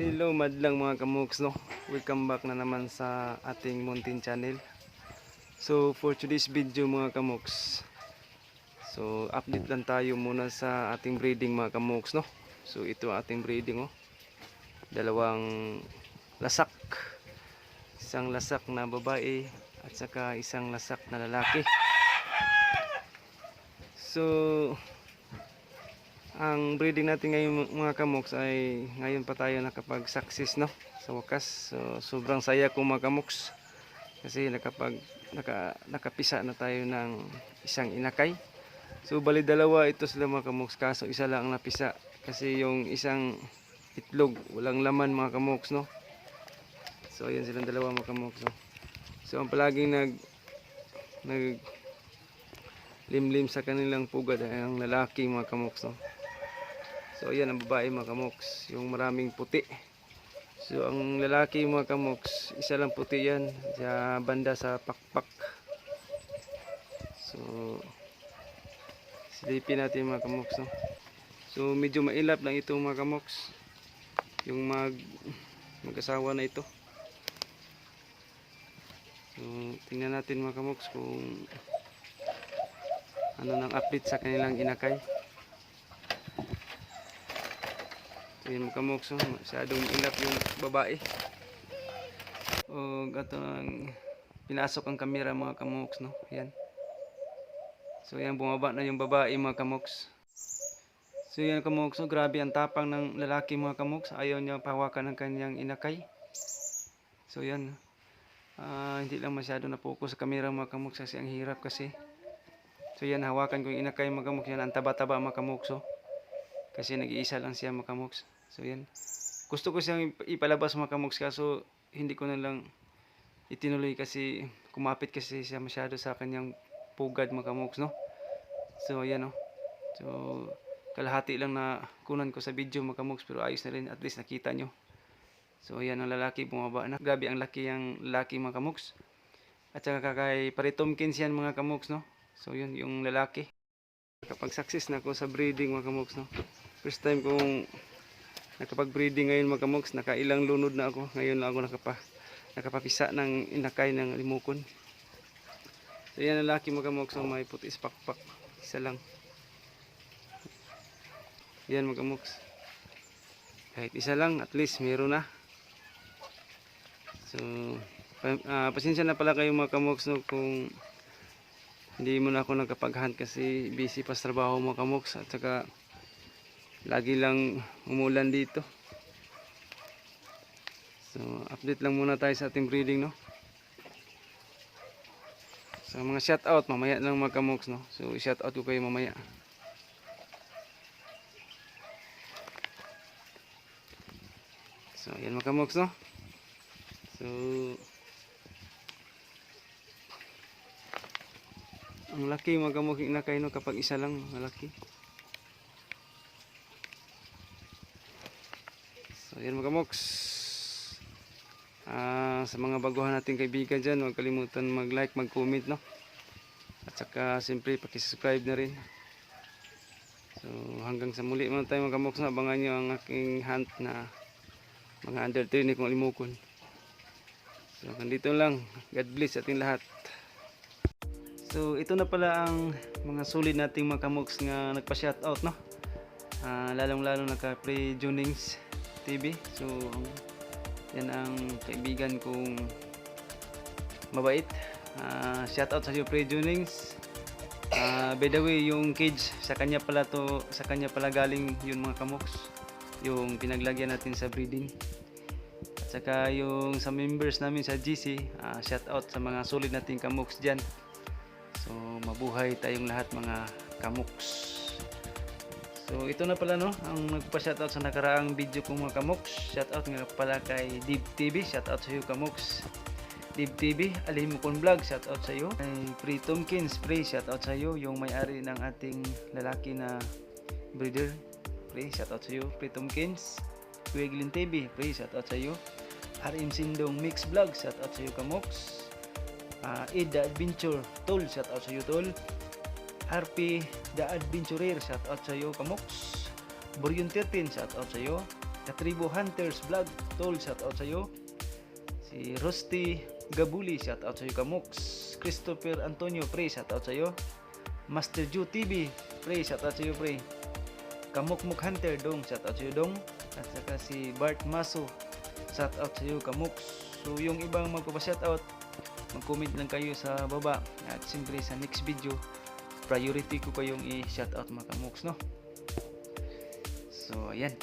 Hello madlang mga kamoks, no? Welcome back na naman sa ating mountain channel. So for today's video mga kamoks, so update lang tayo muna sa ating breeding mga kamoks, no? So ito ating breeding, oh. Dalawang lasak. Isang lasak na babae at saka isang lasak na lalaki. So ang breeding natin ngayon mga kamoks ay ngayon pa tayo nakapag-success, no? Sa wakas. So sobrang saya ko mga kamoks kasi nakapisa na tayo ng isang inakay. So bali dalawa ito sila mga kamoks, kaso isa lang ang napisa kasi yung isang itlog walang laman mga kamoks, no? So ayan silang dalawa mga kamoks, no? So ang palaging nag limlim sa kanilang pugad ay ang lalaki mga kamoks, no? So ayan ang babae mga kamoks, yung maraming puti. So ang lalaki mga kamoks, isa lang puti yan sa banda sa pakpak. So silipin natin mga kamoks, no? So medyo mailap lang ito mga kamoks, yung mag-asawa na ito. So tingnan natin mga kamoks kung ano nang update sa kanilang inakay. So yun mga kamoks, no? Masyadong ilap yung babae. O gato ang pinasok ang kamera mga kamoks, no? Ayan. So yan, bumaba na yung babae mga kamoks. So yan kamoks, no? Grabe ang tapang ng lalaki mga kamoks. Ayaw niya pahawakan ng kanyang inakay. So yan, hindi lang masyado na-focus sa kamera mga kamoks kasi ang hirap kasi. So yan, hawakan ko yung inakay mga kamoks. Yan, ang taba-taba mga kamoks, oh. Kasi nag-iisa lang siya mga kamoks. So yan, gusto ko siyang ipalabas mga kamoks kaso hindi ko na lang itinuloy kasi kumapit kasi siya masyado sa kanyang pugad mga kamoks, no? So yan, oh. So kalahati lang na kunan ko sa video mga kamoks pero ayos na rin, at least nakita nyo. So yan ang lalaki, bumaba na. Grabe ang laki ang lalaki mga kamoks. At saka kay Paritomkins yan mga kamoks, no? So yun yung lalaki. Kapag success na ako sa breeding mga kamoks, no? First time kong nakapag-breeding ngayon mga kamoks, nakailang lunod na ako. Ngayon lang ako nakapapisa ng inakay ng limukon. So yan ang lalaki mga kamoks, no? May putis pakpak. Isa lang. Yan mga kamoks. Kahit isa lang, at least meron na. So pasensya na pala kayo mga kamoks, no, kung hindi mo na ako nagkapag-hunt kasi busy pa sa trabaho mga kamoks, at saka lagi lang umulan dito. So update lang muna tayo sa ating breeding, no. So mga shout out mamaya lang mga kamoks, no. So shout out ko kayo mamaya. So yan mga kamoks, no. So ang laki mga kamoks inakay, no, kapag isa lang malaki. So yan mga kamoks, sa mga baguhan nating kaibigan dyan, huwag kalimutan mag-like, mag-comment, no? At saka siyempre pakisubscribe na rin. So hanggang sa muli muna tayo mga kamoks, na abangan nyo ang aking hunt na mga under 3 ni kong limukon. So hanggang dito lang. God bless ating lahat. So ito na pala ang mga solid nating mga kamoks nga nagpa-shoutout, no? Lalong-lalo naka-Pre Junings TV. So yan ang kaibigan kong mabait. Shoutout sa iyo Pre Junings. By the way, yung cage sa kanya pala galing yun mga kamoks, yung pinaglagyan natin sa breeding. At saka yung sa members namin sa GC, shoutout sa mga solid nating kamoks dyan. So mabuhay tayong lahat mga kamoks. So ito na pala, no, ang nagpa-shoutout sa nakaraang video kong mga kamoks. Shoutout nga pala kay Dib TV, shoutout sa iyo kamoks. Dib TV, Alimukon Vlog, shoutout sa iyo. Kay Pre Tomkins, Pre, shoutout sa iyo, yung may-ari ng ating lalaki na breeder. Pre, shoutout sa iyo, Pre Tomkins. Wiglin TV, Pre, shoutout sa iyo. RM Sindong Mix Vlog, shoutout sa iyo kamoks. Ed The Adventure Tol, shoutout sa iyo Tol. RP The Adventurer, shoutout sa iyo kamoks. Boryon 13, shoutout sa iyo. Katribo Hunters Vlog, tol, shout out sa iyo. Si Rusty Gabuli, shout out sa iyo Kamox. Christopher Antonio, pre, shout out sa iyo. Master Ju TV, pre, shout out sa iyo, pre. Kamukmuk Hunter, dong, shout out sa iyo, dong. At saka si Bart Maso, shout out sa iyo, Kamox. So yung ibang magpapa-shout out, mag-comment lang kayo sa baba. At siyempre sa next video, priority ko kayong i-shout out mga Kamox, no? So ayan.